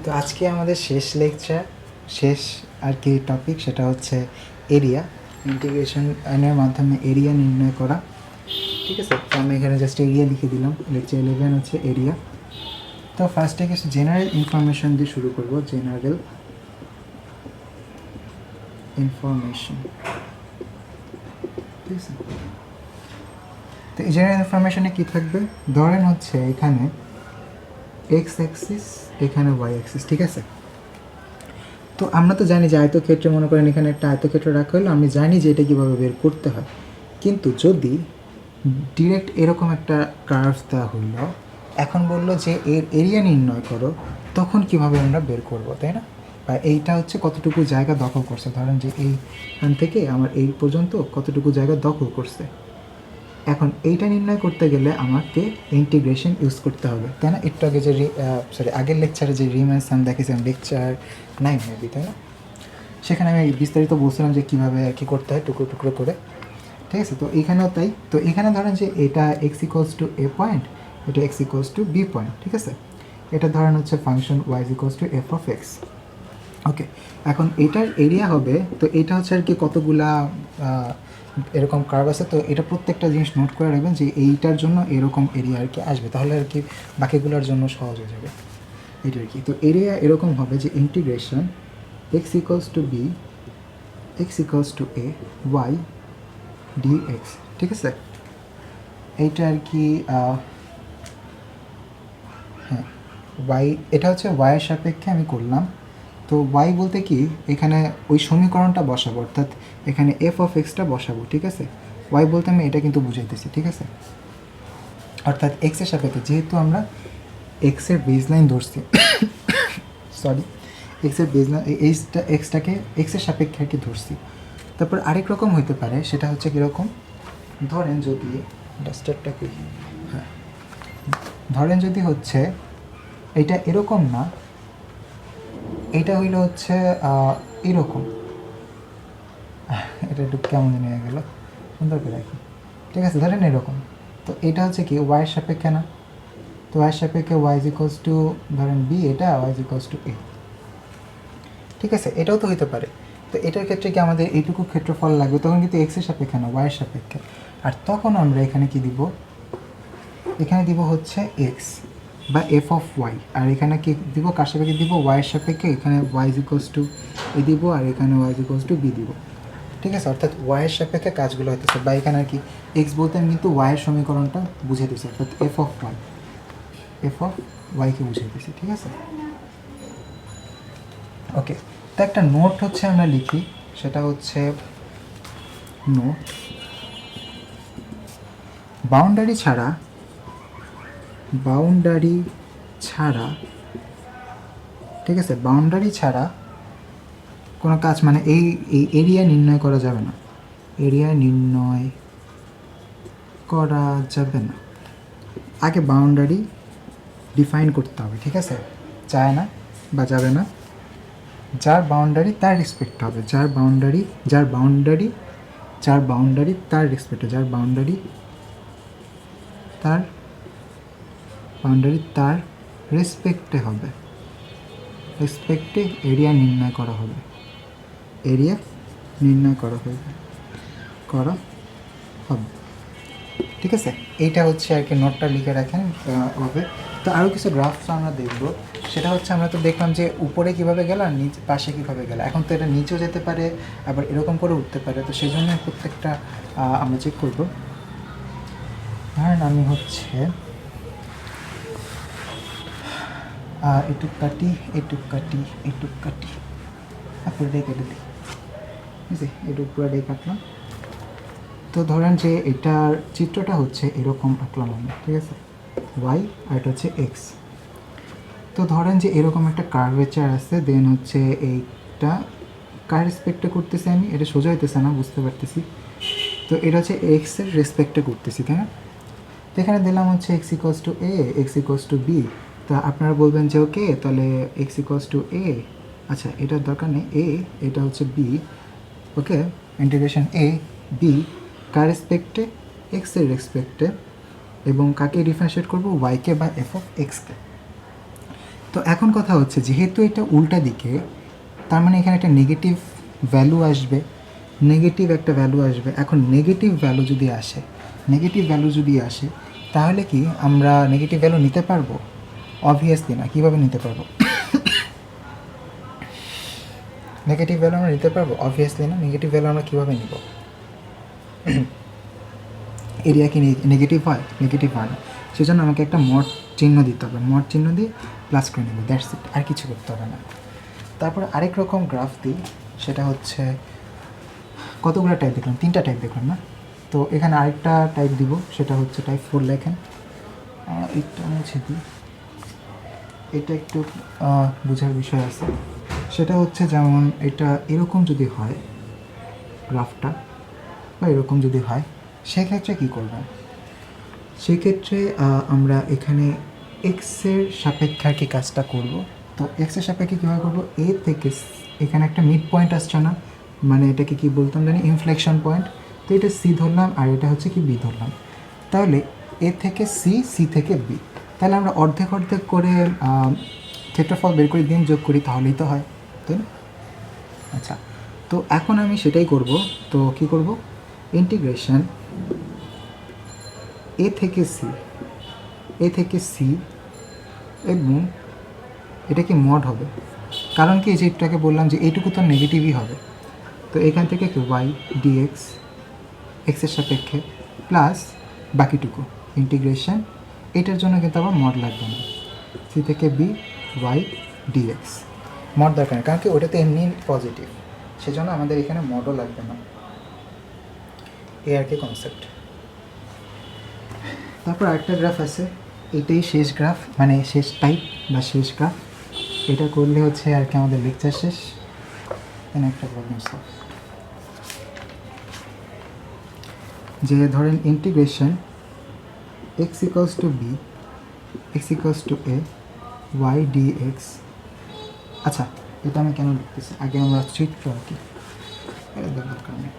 তো আজকে আমাদের শেষ লেকচার, শেষ আর কি টপিক, সেটা হচ্ছে এরিয়া। ইন্টিগ্রেশনের মাধ্যমে এরিয়া নির্ণয় করা। ঠিক আছে, তো আমি এখানে জাস্ট এরিয়া লিখে দিলাম। লেকচার 11 হচ্ছে এরিয়া। তো ফার্স্টে কিছু জেনারেল ইনফরমেশন দিয়ে শুরু করব। জেনারেল ইনফরমেশন, ঠিক আছে। তো এই জেনারেল ইনফরমেশনে কী থাকবে, ধরেন হচ্ছে এখানে এক্স অ্যাক্সিস, এখানে ওয়াই অ্যাক্সিস, ঠিক আছে। তো আমরা তো জানি যে আয়তক্ষেত্রে, মনে করেন এখানে একটা আয়তক্ষেত্র রাখা হলো, আমি জানি যে এটা কীভাবে বের করতে হয়। কিন্তু যদি ডিরেক্ট এরকম একটা কার্ভ দেওয়া হইলো, এখন বললো যে এর এরিয়া নির্ণয় করো, তখন কিভাবে আমরা বের করব, তাই না? বা এইটা হচ্ছে কতটুকু জায়গা দখল করছে, ধরেন যে এইখান থেকে আমার এই পর্যন্ত কতটুকু জায়গা দখল করছে। এখন এইটা নির্ণয় করতে গেলে আমাকে ইন্টিগ্রেশন ইউজ করতে হবে, তাই না? একটু আগে যে আগের লেকচারে যে রিমেন্স আমি দেখেছিলাম, লেকচার 9 মেবি, তাই না? সেখানে আমি বিস্তারিত বলছিলাম যে কীভাবে কী করতে হয় টুকরো টুকরো করে, ঠিক আছে। তো এখানেও তাই। তো এখানে ধরেন যে এটা X equals to A point, এটা X equals to B point, ঠিক আছে। এটা ধরেন হচ্ছে function Y equals to F of X. Okay, এখন এটার এরিয়া হবে, তো এটা হচ্ছে আর কি কতগুলা এরকম কার্ভ আছে। তো এটা প্রত্যেকটা জিনিস নোট করে রাখবেন যে এইটার জন্য এরকম এরিয়া আর কি আসবে, তাহলে আর কি বাকিগুলোর জন্য সহজ হয়ে যাবে। এটা আর কি। তো এরিয়া এরকম হবে যে integration x equals to b, x equals to a, y dx, ঠিক আছে। এইটা আর কি হ্যাঁ, ওয়াই, এটা হচ্ছে ওয়াইয়ের সাপেক্ষে আমি করলাম। তো ওয়াই বলতে কি, এখানে ওই সমীকরণটা বসাবো, অর্থাৎ এখানে এফ অফ এক্সটা বসাবো, ঠিক আছে। ওয়াই বলতে আমি এটা কিন্তু বুঝাইতেছি, ঠিক আছে। অর্থাৎ এক্সের সাপেক্ষে, যেহেতু আমরা এক্সের বেজ লাইন ধরছি, সরি, এক্সের বেজ লাইন, এক্সটাকে এক্সের সাপেক্ষে আর কি ধরছি। তারপর আরেক রকম হইতে পারে, সেটা হচ্ছে কীরকম, ধরেন যদি ডাস্টারটা কি, হ্যাঁ, ধরেন যদি হচ্ছে এটা এরকম না, এটা হইলো হচ্ছে এরকম, এটা একটু কেমন নিয়ে গেল, সুন্দর করে রাখি, ঠিক আছে। ধরেন এরকম, তো এটা হচ্ছে কি ওয়াইয়ের সাপেক্ষে না, তো ওয়াইয়ের সাপেক্ষে ওয়াই ইকুয়ালস টু ধরেন বি, এটা ওয়াই ইকুয়ালস টু এ, ঠিক আছে। এটাও তো হইতে পারে। তো এটার ক্ষেত্রে কি আমাদের এইটুকু ক্ষেত্রফল লাগবে, তখন কিন্তু এক্সের সাপেক্ষে না, ওয়াইয়ের সাপেক্ষে। আর তখন আমরা এখানে কি দিব, এখানে দিব হচ্ছে এক্স বা এফ অফ ওয়াই, আর এখানে কি দিব, কার সাপেক্ষে দিব, ওয়াইয়ের সাপেক্ষে। এখানে ওয়াই ইকুয়ালস টু এ দিব, আর এখানে ওয়াই ইকুয়ালস টু বি দিব, ঠিক আছে। অর্থাৎ ওয়াইয়ের সাপেক্ষে কাজগুলো হইতেছে, বা এখানে আর কি এক্স বলতে আমি কিন্তু ওয়াইয়ের সমীকরণটা বুঝে দিচ্ছি, অর্থাৎ F of Y, F of ওয়াইকে বুঝে দিচ্ছি, ঠিক আছে। ওকে, তো একটা নোট হচ্ছে আমরা লিখি, সেটা হচ্ছে নোট, বাউন্ডারি ছাড়া, বাউন্ডারি ছাড়া, ঠিক আছে, বাউন্ডারি ছাড়া কোনো কাজ, মানে এই এরিয়া নির্ণয় করা যাবে না, এরিয়া নির্ণয় করা যাবে না। আগে বাউন্ডারি ডিফাইন করতে হবে, ঠিক আছে। যায় না বা যাবে না, যার বাউন্ডারি তার রেসপেক্ট হবে, যার বাউন্ডারি, যার বাউন্ডারি, যার বাউন্ডারি তার রেসপেক্টে, যার বাউন্ডারি তার, বাউন্ডারি তার রেসপেক্টে হবে, রেসপেক্টে এরিয়া নির্ণয় করা হবে, এরিয়া নির্ণয় করা হবে, করা হবে, ঠিক আছে। এইটা হচ্ছে আর কি, নোটটা লিখে রাখেন হবে। তো আরও কিছু গ্রাফস আমরা দেখব, সেটা হচ্ছে আমরা তো দেখলাম যে উপরে কীভাবে গেল আর নিচে পাশে কীভাবে গেল। এখন তো এটা নিচেও যেতে পারে, আবার এরকম করে উঠতে পারে, তো সেই জন্য প্রত্যেকটা আমরা চেক করব। ধরেন আমি হচ্ছে এটুক কাটি, এটুক কাটি, এটুক কাটি, পুরোটাই কেটে দিই, ঠিক আছে, এটুক পুরোটাই কাটলাম। তো ধরেন যে এটার চিত্রটা হচ্ছে এরকম আঁকলাম আমি, ঠিক আছে, ওয়াই আর এটা হচ্ছে এক্স। তো ধরেন যে এরকম একটা কার্ভেচার আছে, দেন হচ্ছে এইটা কার রেসপেক্টে করতেছি আমি, এটা সোজা হইতেছে না, বুঝতে পারতেছি। তো এটা হচ্ছে এক্সের রেসপেক্টে করতেছি, তাই না। তো এখানে দিলাম হচ্ছে x equals to a, x equals to b. তা আপনারা বলবেন যে ওকে, তাহলে এক্স ইকুয়ালস টু এ, আচ্ছা এটার দরকার নেই, এ, এটা হচ্ছে B, okay, integration A B কার রেসপেক্টে, এক্সের রেসপেক্টে, এবং কাকে ডিফারেন্সিয়েট করবো, ওয়াইকে বা এফ অফ এক্সকে। তো এখন কথা হচ্ছে যেহেতু এটা উল্টা দিকে, তার মানে এখানে একটা নেগেটিভ ভ্যালু আসবে, নেগেটিভ একটা ভ্যালু আসবে। এখন নেগেটিভ ভ্যালু যদি আসে তাহলে কি আমরা নেগেটিভ ভ্যালু নিতে পারবো? অবভিয়াসলি না। কীভাবে নিতে পারবো? নেগেটিভ ভ্যালু আমরা নিতে পারবো? অবভিয়াসলি না। নেগেটিভ ভ্যালু আমরা কীভাবে নিব? এরিয়া কি নেগেটিভ হয়? নেগেটিভ হয় না। সেজন্য আমাকে একটা মড চিহ্ন দিতে হবে, মড চিহ্ন দিয়ে প্লাস করে নেব, দ্যাটস ইট, আর কিছু করতে হবে না। তারপরে আরেক রকম গ্রাফ দিই, সেটা হচ্ছে কতগুলো টাইপ দেখলাম? 3টা টাইপ দেখলাম না? তো এখানে আরেকটা টাইপ দিব, সেটা হচ্ছে টাইপ 4 লেখেন। এটা মুছে দিই, এটা একটু বোঝার বিষয় আছে। সেটা হচ্ছে যেমন এটা এরকম যদি হয় গ্রাফটা, বা এরকম যদি হয়, সেক্ষেত্রে কী করবেন? সেক্ষেত্রে আমরা এখানে এক্সের সাপেক্ষে আর কি কাজটা করব। তো এক্সের সাপেক্ষে কীভাবে করবো? এ থেকে এখানে একটা মিড পয়েন্ট আসছে না, মানে এটাকে কি বলতাম জানি? Inflection point. তো এটা সি ধরলাম, আর এটা হচ্ছে কি বি ধরলাম। তাহলে এ থেকে সি, সি থেকে বি, তাহলে আমরা অর্ধেক অর্ধেক করে ক্ষেত্রফল বের করে দিন যোগ করি, তাহলেই তো হয়, তাই না? আচ্ছা, তো এখন আমি সেটাই করব। তো কি করব? ইন্টিগ্রেশন এ থেকে সি, এবং এটা কি মড হবে, কারণ কি যে এটাকে বললাম যে এইটুকু তো নেগেটিভই হবে। তো এখান থেকে কি ওয়াই ডিএক্স এক্সের সাপেক্ষে প্লাস বাকিটুকু ইন্টিগ্রেশন, এটার জন্য কিন্তু আবার মড লাগবে না, সি থেকে বি ওয়াই ডিএক্স। মড দরকার নেই, কারণ কি ওটাতে এমনি পজিটিভ, সেজন্য আমাদের এখানে মডও লাগবে না। এই আর কি কনসেপ্ট। তারপর আরেকটা গ্রাফ আছে, এটাই শেষ গ্রাফ, মানে শেষ টাইপ বা শেষ গ্রাফ। এটা করলে হচ্ছে আর কি আমাদের লেকচার শেষ। এখানে একটা প্রবলেম সলভ, যে ধরেন integration x equals to b, x equals to a, y d x. আচ্ছা, এটা আমি কেন লিখতেছি? আগে আমরা চিত্র আঁকি, দরকার নেই।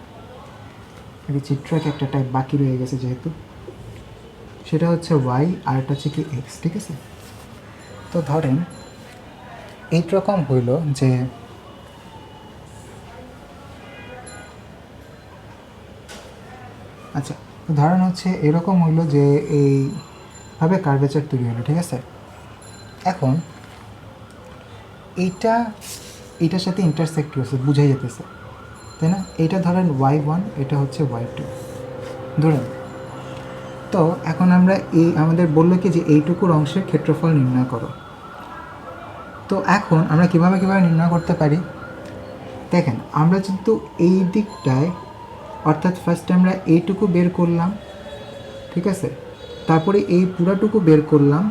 আগে চিত্র আঁকি, একটা টাইপ বাকি রয়ে গেছে যেহেতু, সেটা হচ্ছে ওয়াই আর এটা হচ্ছে কি এক্স, ঠিক আছে? তো ধরেন এইরকম হইল যে আচ্ছা, ধরেন হচ্ছে এরকম হইল যে এইভাবে কার্ভেচার তৈরি হলো, ঠিক আছে? এখন এইটার সাথে ইন্টারসেক্ট হয়েছে, বুঝাই যেতেছে, তাই না? এইটা ধরেন y1, এটা হচ্ছে y2 ধরেন। তো এখন আমরা আমাদের বললো কি যে এইটুকুর অংশের ক্ষেত্রফল নির্ণয় করো। তো এখন আমরা কিভাবে নির্ণয় করতে পারি? দেখেন, আমরা কিন্তু এই দিকটায়, অর্থাৎ ফার্স্টে আমরা এইটুকু বের করলাম, ঠিক আছে? তারপরে এই পুরাটুকু বের করলাম,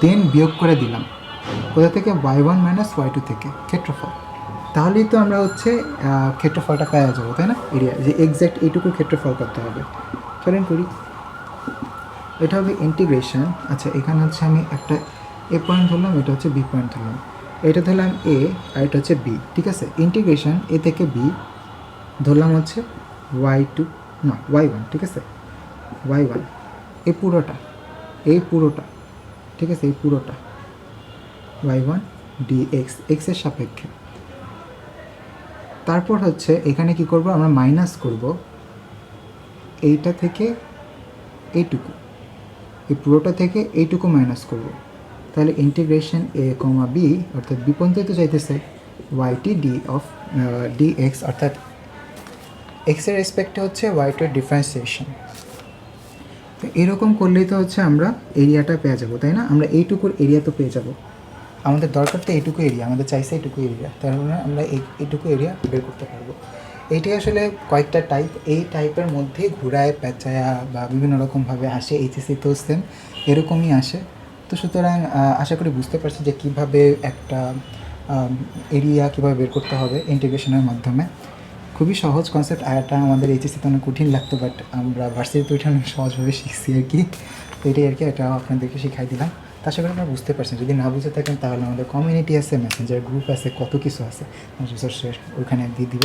দেন বিয়োগ করে দিলাম কোথা থেকে? y1 মাইনাস y2 থেকে ক্ষেত্রফল। তাহলেই তো আমরা হচ্ছে ক্ষেত্রফলটা পেয়ে যাবো, তাই না? এরিয়া যে এক্স্যাক্ট এইটুকুর ক্ষেত্রফল করতে হবে। চলেন করি, এটা হবে ইন্টিগ্রেশন। আচ্ছা, এখানে হচ্ছে আমি একটা এ পয়েন্ট ধরলাম, এটা হচ্ছে বি পয়েন্ট ধরলাম, এটা ধরলাম এ আর এটা হচ্ছে বি, ঠিক আছে? ইন্টিগ্রেশন এ থেকে বি ধরলাম হচ্ছে y2, না y1, ঠিক আছে? y1 এই পুরোটা, ঠিক আছে? এই পুরোটা y1 dx, এক্সের সাপেক্ষে। তারপর হচ্ছে এখানে কি করব? আমরা মাইনাস করব এইটা থেকে এইটুকু, এই পুরোটা থেকে এইটুকু মাইনাস করব। তাহলে ইন্টিগ্রেশন এ কমা বি, অর্থাৎ বি পর্যন্ত তো চাইতেছে ওয়াইটি ডি অফ ডিএক্স, অর্থাৎ এক্সের রেসপেক্টে হচ্ছে ওয়াইটির ডিফারেন্সিয়েশন। তো এরকম করলেই তো হচ্ছে আমরা এরিয়াটা পেয়ে যাবো, তাই না? আমরা এইটুকুর এরিয়া তো পেয়ে যাব। আমাদের দরকার তো এইটুকু এরিয়া, আমাদের চাইছে এইটুকু এরিয়া, তার মানে আমরা এইটুকু এরিয়া বের করতে পারবো। এইটাই আসলে কয়েকটা টাইপ, এই টাইপের মধ্যে ঘুরায় পেঁচায়া বা বিভিন্ন রকমভাবে আসে। এইচএসসি তো সেম এরকমই আসে। তো সুতরাং আশা করি বুঝতে পারছি যে কীভাবে একটা এরিয়া কীভাবে বের করতে হবে ইন্টিগ্রেশনের মাধ্যমে। খুবই সহজ কনসেপ্ট, আর এটা আমাদের এইচএসসিতে অনেক কঠিন লাগতো, বাট আমরা ভার্সিটিতে ওইটা অনেক সহজভাবে শিখছি আর কি। তো এটাই আর কি, এটা আপনাদেরকে শিখাই দিলাম। তা আশা করি আপনারা বুঝতে পারছেন। যদি না বুঝে থাকেন তাহলে আমাদের কমিউনিটি আছে, মেসেঞ্জার গ্রুপ আছে, কত কিছু আছে, ওইখানে দিয়ে দিব।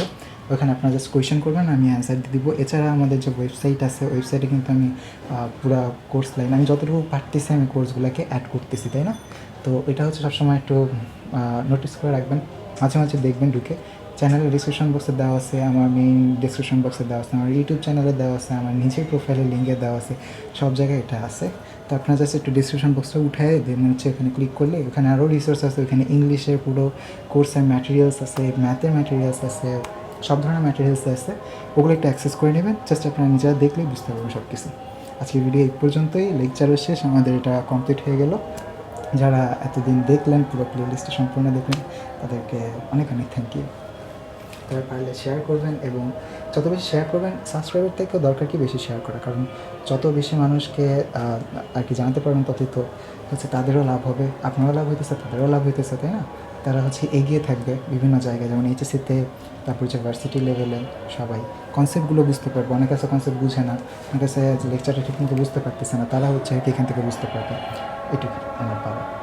ওইখানে আপনারা জাস্ট কোয়েশ্চেন করবেন, আমি অ্যান্সার দিয়ে দিব। এছাড়া আমাদের যে ওয়েবসাইট আছে, ওয়েবসাইটে কিন্তু আমি পুরো কোর্স লাইন, আমি যতটুকু পারতেছি আমি কোর্সগুলোকে অ্যাড করতেছি, তাই না? তো তো এটা হচ্ছে সবসময় একটু নোটিস করে রাখবেন, মাঝে মাঝে দেখবেন ঢুকে। চ্যানেলের ডিসক্রিপশন বক্সে দেওয়া আছে, আমার মেইন ডিসক্রিপশন বক্সে দেওয়া আছে, আমার ইউটিউব চ্যানেলে দেওয়া আছে, আমার নিজের প্রোফাইলের লিঙ্কে দেওয়া আছে, সব জায়গায় এটা আছে। তো আপনারা জাস্ট একটু ডিসক্রিপশন বক্সটা উঠায় দেন হচ্ছে এখানে ক্লিক করলে ওখানে আরও রিসোর্স আছে, ওখানে ইংলিশের পুরো কোর্সের ম্যাটেরিয়ালস আছে, ম্যাথের ম্যাটেরিয়ালস আছে, সব ধরনের ম্যাটেরিয়ালস আছে, ওগুলো একটু অ্যাক্সেস করে নেবেন। জাস্ট আপনারা নিজেরা দেখলেই বুঝতে পারবেন সব কিছু। আজকের ভিডিও এই পর্যন্তই, লেকচারও শেষ, আমাদের এটা কমপ্লিট হয়ে গেল। যারা এতদিন দেখলেন, পুরো প্লে লিস্টটা সম্পূর্ণ দেখলেন, তাদেরকে অনেক অনেক থ্যাংক ইউ। তবে পারলে শেয়ার করবেন, এবং যত বেশি শেয়ার করবেন, সাবস্ক্রাইবের থেকেও দরকার কি বেশি শেয়ার করা, কারণ যত বেশি মানুষকে আর কি জানাতে পারবেন ততই তো হচ্ছে তাদেরও লাভ হবে, আপনারও লাভ হইতেছে, তাদেরও লাভ হইতেছে, তাই না? তারা হচ্ছে এগিয়ে থাকবে বিভিন্ন জায়গায়, যেমন এইচএসসিতে, তারপর হচ্ছে ভার্সিটি লেভেলে সবাই কনসেপ্টগুলো বুঝতে পারবে। অনেক কাছে কনসেপ্ট বুঝে না, অনেক কাছে লেকচারটা ঠিকমতো বুঝতে পারতেছে না, তারা হচ্ছে এখান থেকে বুঝতে পারবে। এটুকু আমার পাওয়া।